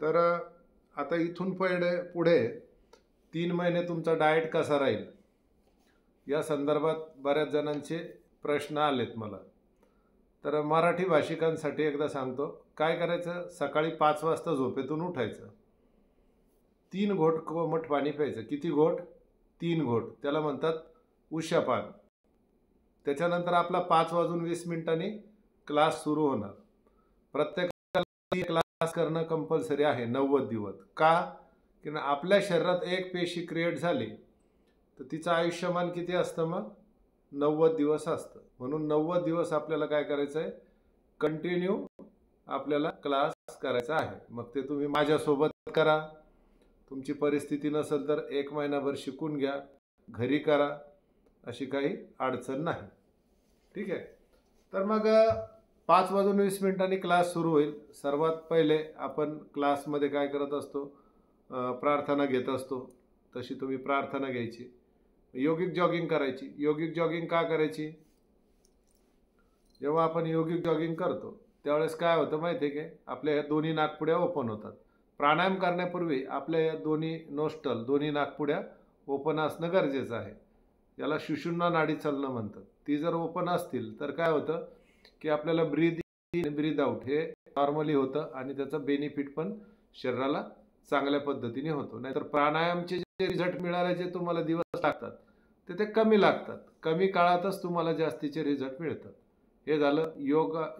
तर आता इथून पुढे 3 महिने तुमचा डाएट कसा राहील या संदर्भात बऱ्याच जणांचे प्रश्न आलेत मला। तर मराठी भाषिकांसाठी एकदा सांगतो, काय करायचं, सकाळी 5 वाजता झोपेतून उठायचं, 3 घोट कोमट पाणी प्यायचं। किती घोट? 3 घोट, त्याला म्हणतात उशापान। त्याच्यानंतर आपला 5:20 क्लास सुरू होणार। प्रत्येकाला क्लास करणं कंपल्सरी आहे 90 दिवस। का? की आपल्या शरीरात एक पेशी क्रिएट झाली तर तिचं आयुष्यमान किती असतं? मग 90 दिवस असतं। म्हणून 90 दिवस आपल्याला काय करायचं आहे, कंटिन्यू आपल्याला क्लास करायचा आहे। मग ते तुम्ही माझ्यासोबत करा, तुमची परिस्थिती नसेल तर 1 महिनाभर शिकून घ्या, घरी करा, अशी काही अडचण नाही। ठीक आहे। तर मग 5:20 क्लास सुरू होईल। सर्वात पहिले आपण क्लासमध्ये काय करत असतो, प्रार्थना घेत असतो। तशी तुम्ही प्रार्थना घ्यायची, योगिक जॉगिंग करायची। योगिक जॉगिंग का करायची? जेव्हा आपण योगिक जॉगिंग करतो त्यावेळेस काय होतं माहिती आहे की आपल्या या दोन्ही नाकपुड्या ओपन होतात। प्राणायाम करण्यापूर्वी आपल्या या दोन्ही नोस्ट्रल, दोन्ही नाकपुड्या ओपन असणं गरजेचं आहे। याला सुषुम्ना नाडी चलनं म्हणतात। ती जर ओपन असतील तर काय होतं की आपल्याला ब्रीद इन ब्रीद आउट हे नॉर्मली होतं आणि त्याचा बेनिफिट पण शरीराला चांगल्या पद्धतीने होतो। नाहीतर प्राणायामचे जे रिझल्ट मिळायचे तुम्हाला दिवस लागतात ते कमी लागतात, कमी काळातच तुम्हाला जास्तीचे रिझल्ट मिळतात। हे झालं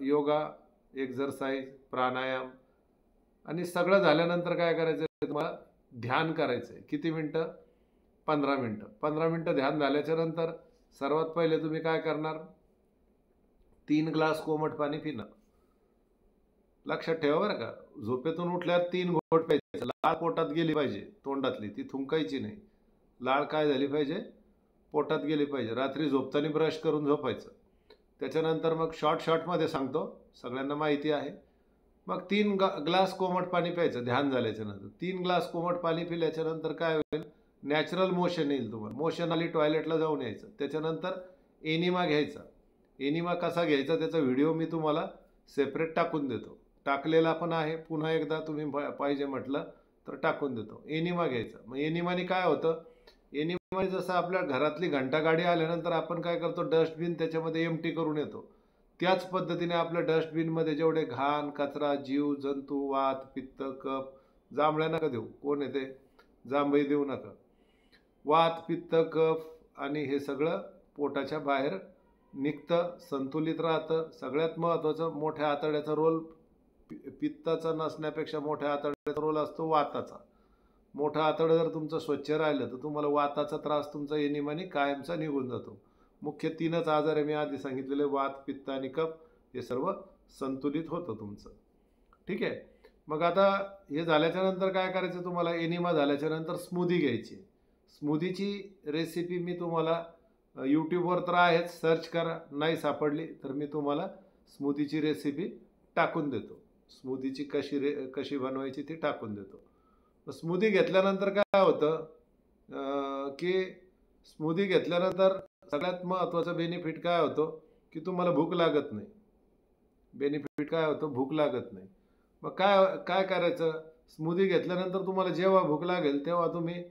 योगा एक्सरसाइज, प्राणायाम। आणि सगळं झाल्यानंतर काय करायचं, तुम्हाला ध्यान करायचं आहे। किती मिनटं? 15 मिनटं। 15 मिनटं ध्यान झाल्याच्या नंतर सर्वात पहिले तुम्ही काय करणार, 3 ग्लास कोमट पाणी पिणं। लक्षात ठेवा बरं का, झोपेतून उठल्यावर 3 घोट प्यायचे। लाळ पोटात गेली पाहिजे, तोंडातली, ती थुंकायची नाही। लाळ काय झाली पाहिजे? पोटात गेली पाहिजे। रात्री झोपताना ब्रश करून झोपायचं। त्याच्यानंतर मग शॉर्टमध्ये सांगतो, सगळ्यांना माहिती आहे। मग 3 ग्लास कोमट पाणी प्यायचं ध्यान झाल्याच्या नंतर। 3 ग्लास कोमट पाणी पिल्याच्या नंतर काय होईल, नॅचरल मोशन येईल तुम्हाला। मोशन आली, टॉयलेटला जाऊन यायचं। त्याच्यानंतर एनिमा घ्यायचा। एनिमा कसा घ्यायचा त्याचा व्हिडिओ मी तुम्हाला सेपरेट टाकून देतो, टाकलेला पण आहे। पुन्हा एकदा तुम्ही पाहिजे म्हटलं तर टाकून देतो। एनिमा घ्यायचा। मग एनिमाने काय होतं, एनिमा जसं आपल्या घरातली घंटागाडी आल्यानंतर आपण काय करतो, डस्टबिन त्याच्यामध्ये एम्प्टी करून येतो, त्याच पद्धतीने आपल्या डस्टबिनमध्ये जेवढे घाण, कचरा, जीव जंतू, वात, पित्त, कफ, जांभळ्या नका देऊ, कोण येते, जांभई देऊ नका। वात, पित्त, कफ आणि हे सगळं पोटाच्या बाहेर निघतं, संतुलित राहतं। सगळ्यात महत्त्वाचं, मोठ्या आतड्याचा रोल पित्ताचा नसण्यापेक्षा मोठ्या आतड्याचा रोल असतो वाताचा। मोठं आतडं जर तुमचं स्वच्छ राहिलं तर तुम्हाला वाताचा त्रास तुमचा एनिमाने कायमचा निघून जातो। मुख्य 3च आजार आहे मी आधी सांगितलेले, वात, पित्त आणि कफ, हे सर्व संतुलित होतं तुमचं। ठीक आहे। मग आता हे झाल्याच्या नंतर काय करायचं, तुम्हाला एनिमा झाल्याच्या नंतर स्मूदी घ्यायची। स्मूदीची रेसिपी मी तुम्हाला यूट्यूबवर तर आहेच, सर्च करा, नाही सापडली तर मी तुम्हाला स्मूदीची रेसिपी टाकून देतो। स्मूदीची कशी बनवायची ती टाकून देतो। स्मूदी घेतल्यानंतर काय होतं की स्मूदी घेतल्यानंतर सगळ्यात महत्त्वाचा बेनिफिट काय होतो की तुम्हाला भूक लागत नाही। बेनिफिट काय होतं, भूक लागत नाही। मग काय करायचं, स्मूदी घेतल्यानंतर तुम्हाला जेव्हा भूक लागेल तेव्हा तुम्ही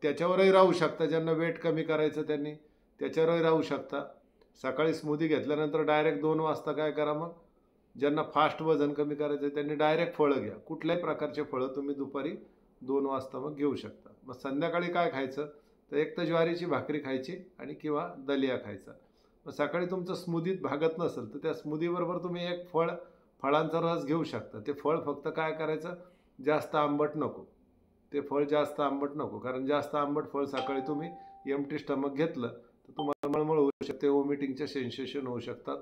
त्याच्यावरही राहू शकता। ज्यांना वेट कमी करायचं त्यांनी त्याच्यावरही राहू शकता। सकाळी स्मूदी घेतल्यानंतर डायरेक्ट 2 वाजता काय करा, मग ज्यांना फास्ट वजन कमी करायचं त्यांनी डायरेक्ट फळं घ्या। कुठल्याही प्रकारचे फळं तुम्ही दुपारी 2 वाजता मग घेऊ शकता। मग संध्याकाळी काय खायचं, तर एक तर ज्वारीची भाकरी खायची आणि किंवा दलिया खायचा। मग सकाळी तुमचं स्मूदीत भागत नसेल तर त्या स्मूदीबरोबर तुम्ही एक फळांचा रस घेऊ शकता। ते फळ फक्त काय करायचं, जास्त आंबट नको, ते फळ जास्त आंबट नको, कारण जास्त आंबट फळ सकाळी तुम्ही एम्प्टी स्टमक घेतलं तर तुम्हाला मळमळ होऊ शकते, वॉमिटिंगचे सेन्सेशन होऊ शकतात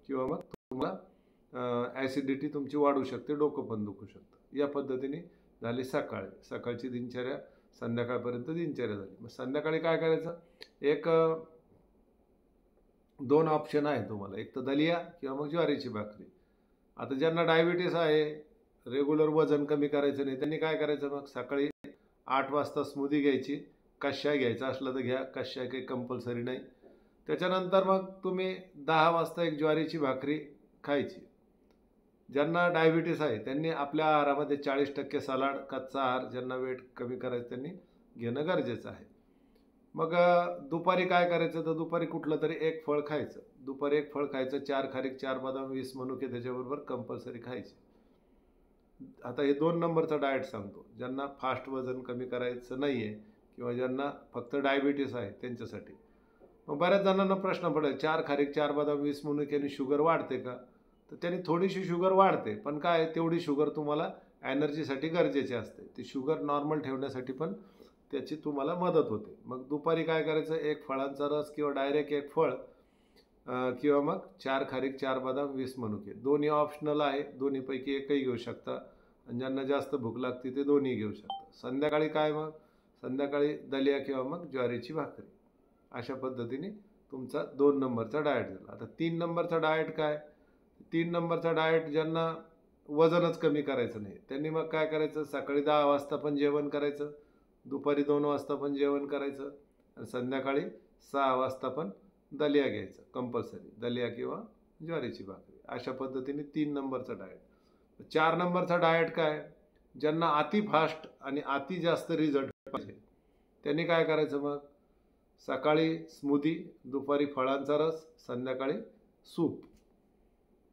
किंवा मग तुम्हाला ॲसिडिटी तुमची वाढू शकते, डोकं पण दुखू शकतं। या पद्धतीने झाली सकाळची दिनचर्या, संध्याकाळपर्यंत दिनचर्या झाली। मग संध्याकाळी काय करायचं, 2 ऑप्शन आहे तुम्हाला, एक तर दलिया किंवा मग ज्वारीची भाकरी। आता ज्यांना डायबिटीस आहे, रेग्युलर वजन कमी करायचं नाही, त्यांनी काय करायचं, मग सकाळी 8 वाजता स्मूदी घ्यायची। कशाय घ्यायचा असलं तर घ्या, कशाय काही कंपल्सरी नाही। त्याच्यानंतर मग तुम्ही 10 वाजता एक ज्वारीची भाकरी खायची। ज्यांना डायबिटीस आहे त्यांनी आपल्या आहारामध्ये 40% सलाड, कच्चा आहार, ज्यांना वेट कमी करायचं त्यांनी घेणं गरजेचं आहे. मग दुपारी काय करायचं, तर दुपारी कुठलं तरी एक फळ खायचं. दुपारी एक फळ खायचं, 4 खारीक, 4 बदाम, 20 मनुके त्याच्याबरोबर कंपल्सरी खायचे. आता हे 2 नंबरचा डाएट सांगतो. ज्यांना फास्ट वजन कमी करायचं नाही आहे किंवा ज्यांना फक्त डायबिटीस आहे त्यांच्यासाठी. मग बऱ्याच जणांना प्रश्न पडेल, 4 खारीक, 4 बदाम, 20 मनुक्याने शुगर वाढते का? तर त्याने थोडीशी शुगर वाढते, पण काय तेवढी शुगर तुम्हाला एनर्जीसाठी गरजेची असते. ती शुगर नॉर्मल ठेवण्यासाठी पण त्याची तुम्हाला मदत होते. मग दुपारी काय करायचं, एक फळांचा रस किंवा डायरेक्ट एक फळ किंवा मग 4 खारीक, 4 बदाम, 20 मनुके. दोन्ही ऑप्शनल आहे, दोन्हीपैकी एकही घेऊ शकता आणि ज्यांना जास्त भूक लागते ते दोन्ही घेऊ शकता. संध्याकाळी काय, मग संध्याकाळी दलिया किंवा मग ज्वारीची भाकरी. अशा पद्धतीने तुमचा 2 नंबरचा डाएट झाला. आता 3 नंबरचा डाएट काय? 3 नंबरचा डाएट ज्यांना वजनच कमी करायचं नाही त्यांनी मग काय करायचं, सकाळी 10 वाजता पण जेवण करायचं, दुपारी 2 वाजता पण जेवण करायचं आणि संध्याकाळी 6 वाजता पण दलिया घ्यायचं कंपल्सरी, दलिया किंवा ज्वारीची भाकरी. अशा पद्धतीने 3 नंबरचा डाएट. 4 नंबरचा डाएट काय? ज्यांना अति फास्ट आणि अति जास्त रिझल्ट पाहिजे त्यांनी काय करायचं, मग सकाळी स्मूदी, दुपारी फळांचा रस, संध्याकाळी सूप.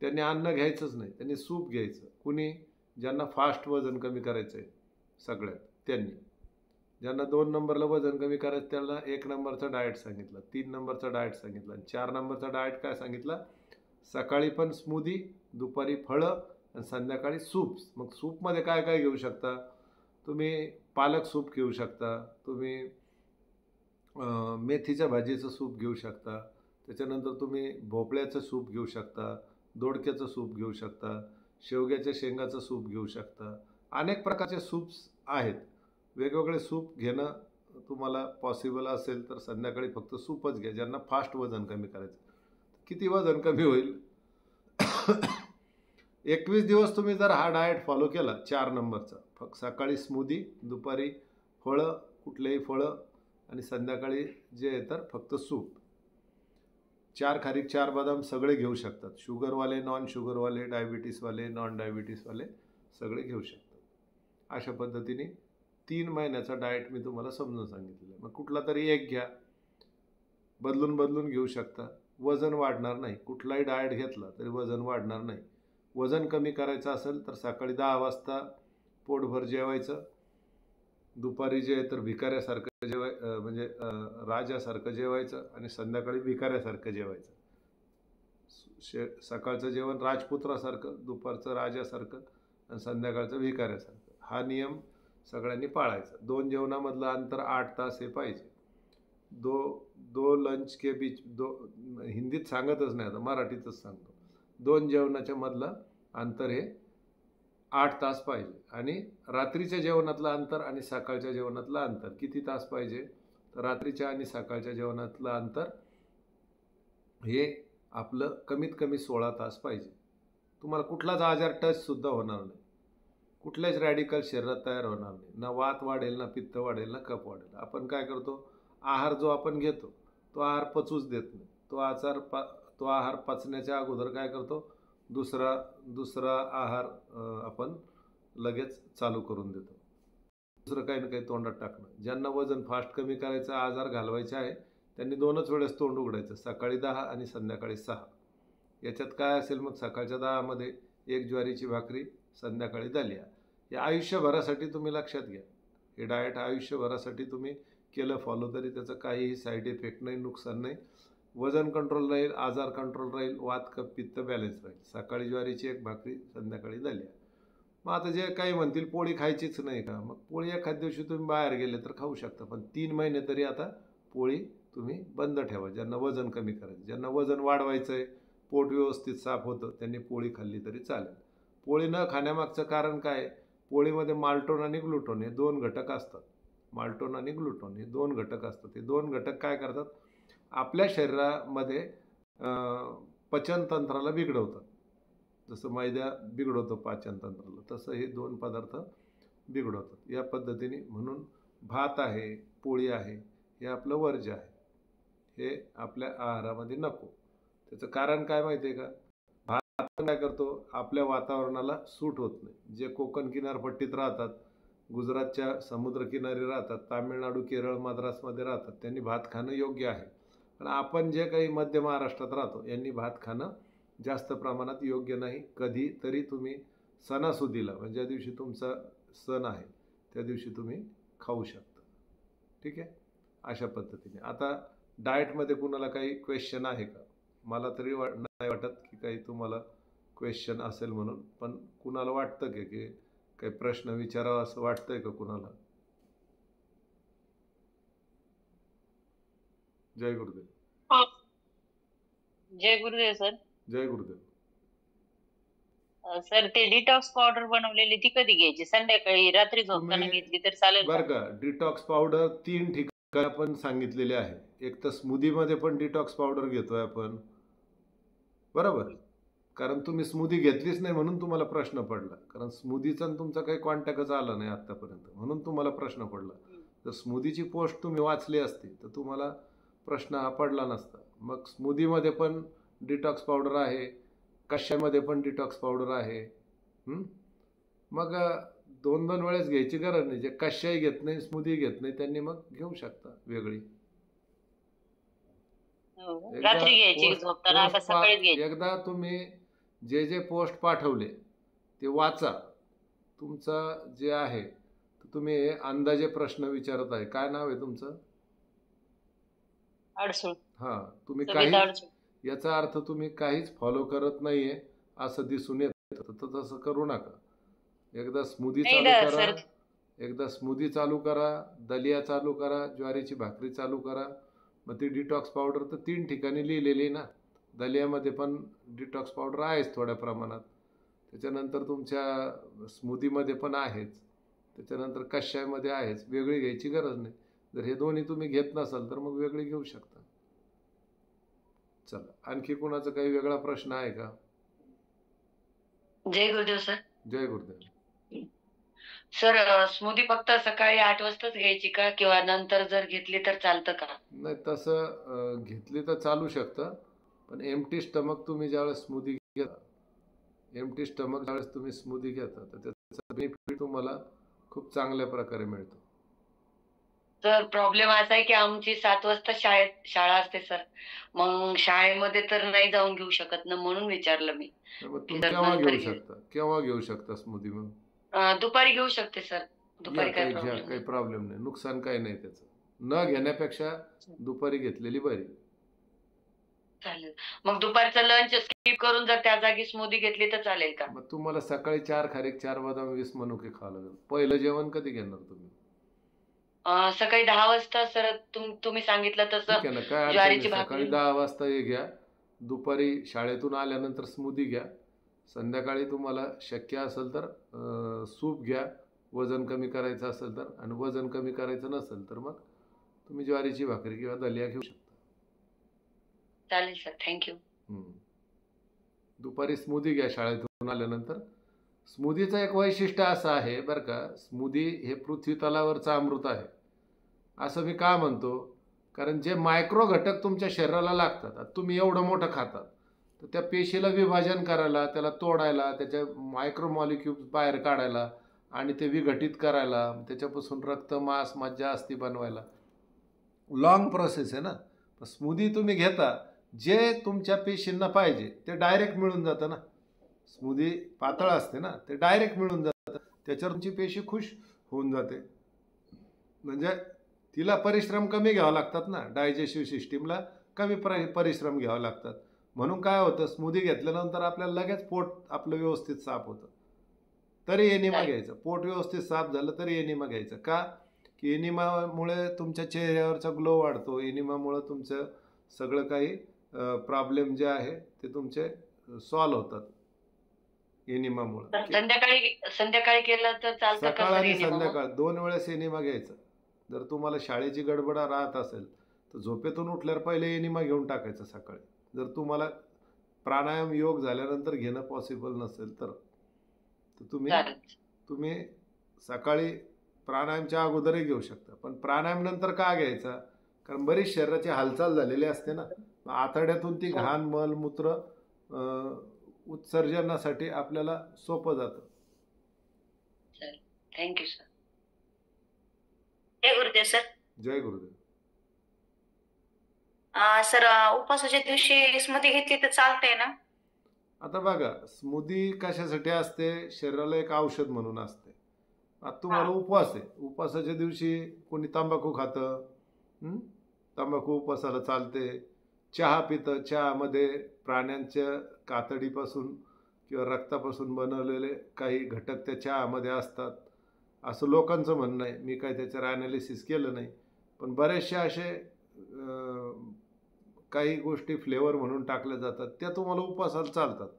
त्यांनी अन्न घ्यायचंच नाही, त्यांनी सूप घ्यायचं. कुणी? ज्यांना फास्ट वजन कमी करायचं आहे सगळ्यात त्यांनी. ज्यांना 2 नंबरला वजन कमी करायचं त्याला 1 नंबरचा डाएट सांगितलं, 3 नंबरचा डाएट सांगितलं आणि 4 नंबरचा डाएट काय सांगितलं? सकाळी पण स्मूदी, दुपारी फळं आणि संध्याकाळी सूप्स. मग सूपमध्ये काय काय घेऊ शकता तुम्ही? पालक सूप घेऊ शकता तुम्ही, मेथीच्या भाजीचं सूप घेऊ शकता, त्याच्यानंतर तुम्ही भोपळ्याचं सूप घेऊ शकता, दोडक्याचं सूप घेऊ शकता, शेवग्याच्या शेंगाचं सूप घेऊ शकता. अनेक प्रकारचे सूप्स आहेत. वेगवेगळे सूप घेणं तुम्हाला पॉसिबल असेल तर संध्याकाळी फक्त सूपच घ्या ज्यांना फास्ट वजन कमी करायचं. किती वजन कमी होईल? 21 दिवस तुम्ही जर हा डाएट फॉलो केला 4 नंबरचा, फक्त सकाळी स्मूदी, दुपारी फळं, कुठलेही फळं आणि संध्याकाळी जे आहे तर फक्त सूप. 4 खारीक, 4 बदाम सगळे घेऊ शकतात. शुगरवाले, नॉन शुगरवाले, डायबिटीसवाले, नॉन डायबिटीसवाले सगळे घेऊ शकतात. अशा पद्धतीने 3 महिन्याचा डाएट मी तुम्हाला समजून सांगितलेलं आहे. मग कुठला तरी एक घ्या, बदलून बदलून घेऊ शकता, वजन वाढणार नाही. कुठलाही डाएट घेतला तरी वजन वाढणार नाही. वजन कमी करायचं असेल तर सकाळी 10 वाजता पोटभर जेवायचं, दुपारी जे आहे तर भिकाऱ्यासारखं म्हणजे राजासारखं जेवायचं आणि संध्याकाळी भिकाऱ्यासारखं जेवायचं. सकाळचं जेवण राजपुत्रासारखं, दुपारचं राजासारखं आणि संध्याकाळचं भिकाऱ्यासारखं. हा नियम सगळ्यांनी पाळायचा. 2 जेवणामधलं अंतर 8 तास हे पाहिजे. दो लंच के बीच, हिंदीत सांगतच नाही, आता मराठीतच सांगतो. 2 जेवणाच्या मधलं अंतर हे 8 तास पाहिजे. आणि रात्रीच्या जेवणातलं अंतर आणि सकाळच्या जेवणातलं अंतर किती तास पाहिजे? तर रात्रीच्या आणि सकाळच्या जेवणातलं अंतर हे आपलं कमीत कमी 16 तास पाहिजे. तुम्हाला कुठलाच आजार टचसुद्धा होणार नाही, कुठलेच रॅडिकल शरीरात तयार होणार नाही. ना वात वाढेल, ना पित्त वाढेल, ना कफ वाढेल. आपण काय करतो, आहार जो आपण घेतो तो आहार पचूच देत नाही. तो आहार पचण्याच्या अगोदर काय करतो, दुसरा आहार आपण लगेच चालू करून देतो. दुसरं काही ना काही तोंडात टाकणं. ज्यांना वजन फास्ट कमी करायचं, आजार घालवायचे आहे त्यांनी 2च वेळेस तोंड उघडायचं, सकाळी 10 आणि संध्याकाळी 6. याच्यात काय असेल मग? सकाळच्या 10मध्ये एक ज्वारीची भाकरी, संध्याकाळी दलिया. हे आयुष्यभरासाठी तुम्ही लक्षात घ्या. हे डाएट आयुष्यभरासाठी तुम्ही केलं फॉलो तरी त्याचं काहीही साईड इफेक्ट नाही, नुकसान नाही. वजन कंट्रोल राहील, आजार कंट्रोल राहील, वात कफ पित्त बॅलन्स राहील. सकाळी ज्वारीची एक भाकरी, संध्याकाळी दलिया. मग आता जे काही म्हणतील पोळी खायचीच नाही का, मग पोळी एखाद दिवशी तुम्ही बाहेर गेले तर खाऊ शकता, पण 3 महिने तरी आता पोळी तुम्ही बंद ठेवा. ज्यांना वजन कमी करायचं, ज्यांना वजन वाढवायचं आहे, पोट व्यवस्थित साफ होतं, त्यांनी पोळी खाल्ली तरी चालेल. पोळी न खाण्यामागचं कारण काय? पोळीमध्ये माल्टोन आणि ग्लुटोन हे 2 घटक असतात. माल्टोन आणि ग्लुटोन हे 2 घटक असतात. हे 2 घटक काय करतात? आपल्या शरीरामध्ये पचनतंत्राला बिघडवतात. जसं मैदा बिघडवतो पाचनतंत्राला, तसं हे 2 पदार्थ बिघडवतात. या पद्धतीने म्हणून भात आहे, पोळी आहे, हे आपलं वर्ज्य आहे. हे आपल्या आहारामध्ये नको. त्याचं कारण काय माहिती आहे का? आपण काय करतो, आपल्या वातावरणाला सूट होत नाही. जे कोकण किनारपट्टीत राहतात, गुजरातच्या समुद्रकिनारी राहतात, तामिळनाडू, केरळ, मद्रासमध्ये राहतात, त्यांनी भात खाणं योग्य आहे. पण आपण जे काही मध्य महाराष्ट्रात राहतो, यांनी भात खाणं जास्त प्रमाणात योग्य नाही. कधीतरी तुम्ही सणासुदीला, म्हणजे ज्या दिवशी तुमचा सण आहे त्या दिवशी तुम्ही खाऊ शकता. ठीक आहे, अशा पद्धतीने. आता डाएटमध्ये कुणाला काही क्वेश्चन आहे का? मला तरी नाही वाटत की काही तुम्हाला क्वेश्चन असेल म्हणून. पण कुणाला वाटतं की काही प्रश्न विचारावा असं वाटतंय का कुणाला? जय गुरुदेव. जय गुरुदेव सर. जय गुरुदेव. सर ते डिटॉक्स पावडर बनवलेली ती कधी घ्यायची? संध्याकाळी रात्री झोपताना तुम्ही घेतली तर चालेल बरं का? का, डिटॉक्स पावडर 3 ठिकाणी आपण सांगितलेले आहे. एक तर स्मूदीमध्ये पण डिटॉक्स पावडर घेतोय आपण, बरोबर. कारण तुम्ही स्मूदी घेतलीच नाही म्हणून तुम्हाला प्रश्न पडला. कारण स्मूदीचा तुमचा काही कॉन्टॅक्टच आला नाही आतापर्यंत, म्हणून तुम्हाला प्रश्न पडला. जर स्मूदीची पोस्ट तुम्ही वाचली असती तर तुम्हाला प्रश्न हा पडला नसता. मग स्मूदीमध्ये पण डिटॉक्स पावडर आहे, कशामध्ये पण डिटॉक्स पावडर आहे. मग 2-2 वेळेस घ्यायची गरज नाही. जे कशाही घेत नाही, स्मूदी घेत नाही, त्यांनी मग घेऊ शकता वेगळी. रात्री घ्यायची झोपताना का सकाळीच घ्यायची? एकदा तुम्ही जे पोस्ट पाठवले ते वाचा. तुमचं जे आहे तुम्ही अंदाजे प्रश्न विचारत आहे. काय नाव आहे तुमचं? अडसूळ. हां, तुम्ही काही याचा अर्थ तुम्ही काहीच फॉलो करत नाहीये असं दिसून येतं. तर तसं करू नका. एकदा स्मूदी चालू करा, एकदा स्मूदी चालू करा, दलिया चालू करा, ज्वारीची भाकरी चालू करा. मग ती डिटॉक्स पावडर तर 3 ठिकाणी लिहिलेली ना. दलियामध्ये पण डिटॉक्स पावडर आहेच थोड्या प्रमाणात, त्याच्यानंतर तुमच्या स्मूदीमध्ये पण आहेच, त्याच्यानंतर कषायमध्ये आहेच. वेगळी घ्यायची गरज नाही. जर हे दोन्ही तुम्ही घेत नसाल तर मग वेगळी घेऊ शकता. चला, आणखी कोणाचा काही वेगळा प्रश्न आहे का? जय गुरुदेव सर. जय गुरुदेव. सर स्मूदी फक्त सकाळी 8 वाजताच घ्यायची का किंवा नंतर जर घेतली तर चालतं का? नाही, तसं घेतली तर चालू शकतं. पण एम्प्टी स्टमक तुम्ही ज्यावेळेस स्मूदी घेता, एम्प्टी स्टमक ज्यावेळेस तुम्ही स्मूदी घेता तर त्याचा बेनिफिट तुम्हाला खूप चांगल्या प्रकारे मिळतो. तर प्रॉब्लेम असा आहे की आमची 7 वाजता शाळा असते सर. मग शाळेमध्ये तर नाही जाऊन घेऊ शकत ना, म्हणून विचारलं मी. मग तुम्ही केव्हा घेऊ शकता? केव्हा घेऊ शकता स्मूदी? मग दुपारी घेऊ शकते सर. दुपारी काही प्रॉब्लेम नाही, नुकसान काही नाही त्याचं. न घेण्यापेक्षा दुपारी घेतलेली बरी. चालेल. मग दुपारचं लंच स्किप करून जर त्या जागी स्मूदी घेतली तर चालेल का? मग तुम्हाला सकाळी 4 खारीक, 4 बदाम, 20 मनुके खावं लागेल. पहिलं जेवण कधी घेणार तुम्ही? सकाळी 10 वाजता सर. तुम्ही सांगितलं तसं ज्वारीची भाकरी. सकाळी 10 वाजता हे घ्या, दुपारी शाळेतून आल्यानंतर स्मूदी घ्या, संध्याकाळी तुम्हाला शक्य असेल तर सूप घ्या, वजन कमी करायचं असेल तर. आणि वजन कमी करायचं नसेल तर मग तुम्ही ज्वारीची भाकरी किंवा दलिया घेऊ शकता. चालेल सर, थँक्यू. दुपारी स्मूदी घ्या शाळेतून आल्यानंतर. स्मूदीचं एक वैशिष्ट्य असं आहे बरं का, स्मूदी हे पृथ्वी तलावरचं अमृत आहे असं मी का म्हणतो? कारण जे मायक्रो घटक तुमच्या शरीराला लागतात, तुम्ही एवढं मोठं खातात, तर त्या पेशीला विभाजन करायला, त्याला तोडायला, त्याच्या मायक्रो मॉलिक्युल्स बाहेर काढायला आणि ते विघटित करायला, त्याच्यापासून रक्त, मांस, मज्जा, अस्थी बनवायला लॉंग प्रोसेस आहे ना. स्मूदी तुम्ही घेता, जे तुमच्या पेशींना पाहिजे ते डायरेक्ट मिळून जातं ना. स्मूदी पातळ असते ना, ते डायरेक्ट मिळून जातं, त्याच्यावर तुमची पेशी खुश होऊन जाते. म्हणजे तिला परिश्रम कमी घ्यावं लागतात ना, डायजेस्टिव्ह सिस्टीमला कमी परिश्रम घ्यावं लागतात. म्हणून काय होतं, स्मूदी घेतल्यानंतर आपल्याला लगेच पोट आपलं व्यवस्थित साफ होतं. तरी एनिमा घ्यायचं. पोट व्यवस्थित साफ झालं तरी एनिमा घ्यायचं. का की एनिमामुळे तुमच्या चेहऱ्यावरचा ग्लो वाढतो. एनिमामुळे तुमचं सगळं काही प्रॉब्लेम जे आहे ते तुमचे सॉल्व्ह होतात एनिमामुळे. संध्याकाळी केलं तर चालतं? सकाळ आणि संध्याकाळ 2 वेळेस एनिमा घ्यायचा. जर तुम्हाला शाळेची गडबड राहत असेल तर झोपेतून उठल्यावर पहिले एनिमा घेऊन टाकायचं सकाळी. जर तुम्हाला प्राणायाम योग झाल्यानंतर घेणं पॉसिबल नसेल तर तुम्ही सकाळी प्राणायामच्या अगोदरही घेऊ शकता. पण प्राणायाम नंतर का घ्यायचा? कारण बरीच शरीराची हालचाल झालेली असते ना. आतड्यातून ती घाण, मल, मूत्र उत्सर्जनासाठी आपल्याला सोपं जातं. Sir thank you sir. जय गुरुदेव सर. जय गुरुदेव. सर उपवासाच्या दिवशी स्मृती घेतली तर चालतंय ना? आता बघा, स्मूदी कशासाठी असते? शरीराला एक औषध म्हणून असते. आता तुम्हाला उपवास आहे, उपवासाच्या दिवशी कोणी तंबाखू खातं, तंबाखू उपवासाला चालते. चहा पितं, चहामध्ये प्राण्यांच्या कातडीपासून किंवा रक्तापासून बनवलेले काही घटक त्या चहामध्ये असतात असं लोकांचं म्हणणं आहे. मी काही त्याच्यावर ॲनालिसिस केलं नाही, पण बरेचसे असे काही गोष्टी फ्लेवर म्हणून टाकल्या जातात, त्या तुम्हाला उपवासाला चालतात.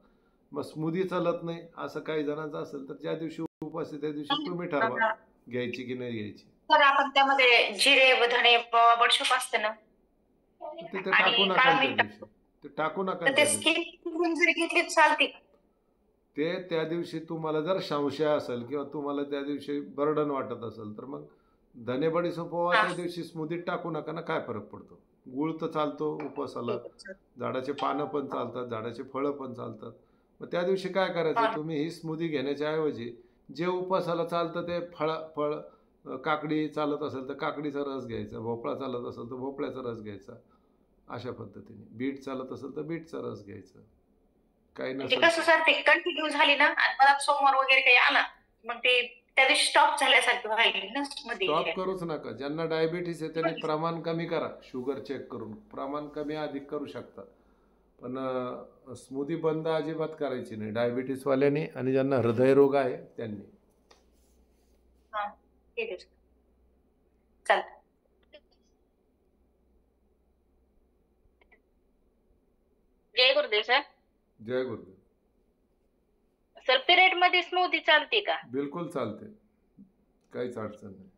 मग स्मूदी चालत नाही असं काही जणांचं असेल तर ज्या दिवशी उपवास आहे त्या दिवशी तुम्ही ठरवा घ्यायची की नाही घ्यायची. सर आपण त्यामध्ये जिरे व धणे बडीशोप असते ना, ते टाकू नका त्या दिवशी, ते टाकू नका तर ते स्किप करून जरी घेतली चालते. ते त्या दिवशी तुम्हाला जर संशय असेल किंवा तुम्हाला त्या दिवशी बर्डन वाटत असेल तर मग धने बडीशोप त्या दिवशी स्मूदीत टाकू नका ना, काय फरक पडतो? गुळ तर चालतो उपवासाला, झाडाचे पानं पण चालतात, झाडाचे फळं पण चालतात. मग त्या दिवशी काय करायचं, तुम्ही ही स्मूदी घेण्याच्या ऐवजी जे उपवासाला चालतं ते फळ, काकडी चालत असेल तर काकडीचा रस घ्यायचा, भोपळा चालत असेल तर भोपळ्याचा रस घ्यायचा, अशा पद्धतीने. बीट चालत असेल तर बीटचा रस घ्यायचा. काही नसेल कसं सर ते कंटिन्यू झाली ना आणि मला सोमवार वगैरे काही आला मग ते त्या दिवशी स्टॉप झाल्यासारखं व्हायला ना स्मूदी. स्टॉप करूच नका. ज्यांना डायबिटीस आहे त्यांनी प्रमाण कमी करा, शुगर चेक करून प्रमाण कमी अधिक करू शकता, पण स्मूदी बंद अजिबात करायची नाही डायबिटीसवाल्यांनी आणि ज्यांना हृदयरोग आहे त्यांनी. ठीक आहे चालतं. जय गुरुदेव सर. जय गुरुदेव. सर पिरियड मध्ये स्मूदी चालते का? बिलकुल चालते, काहीच अडचण नाही.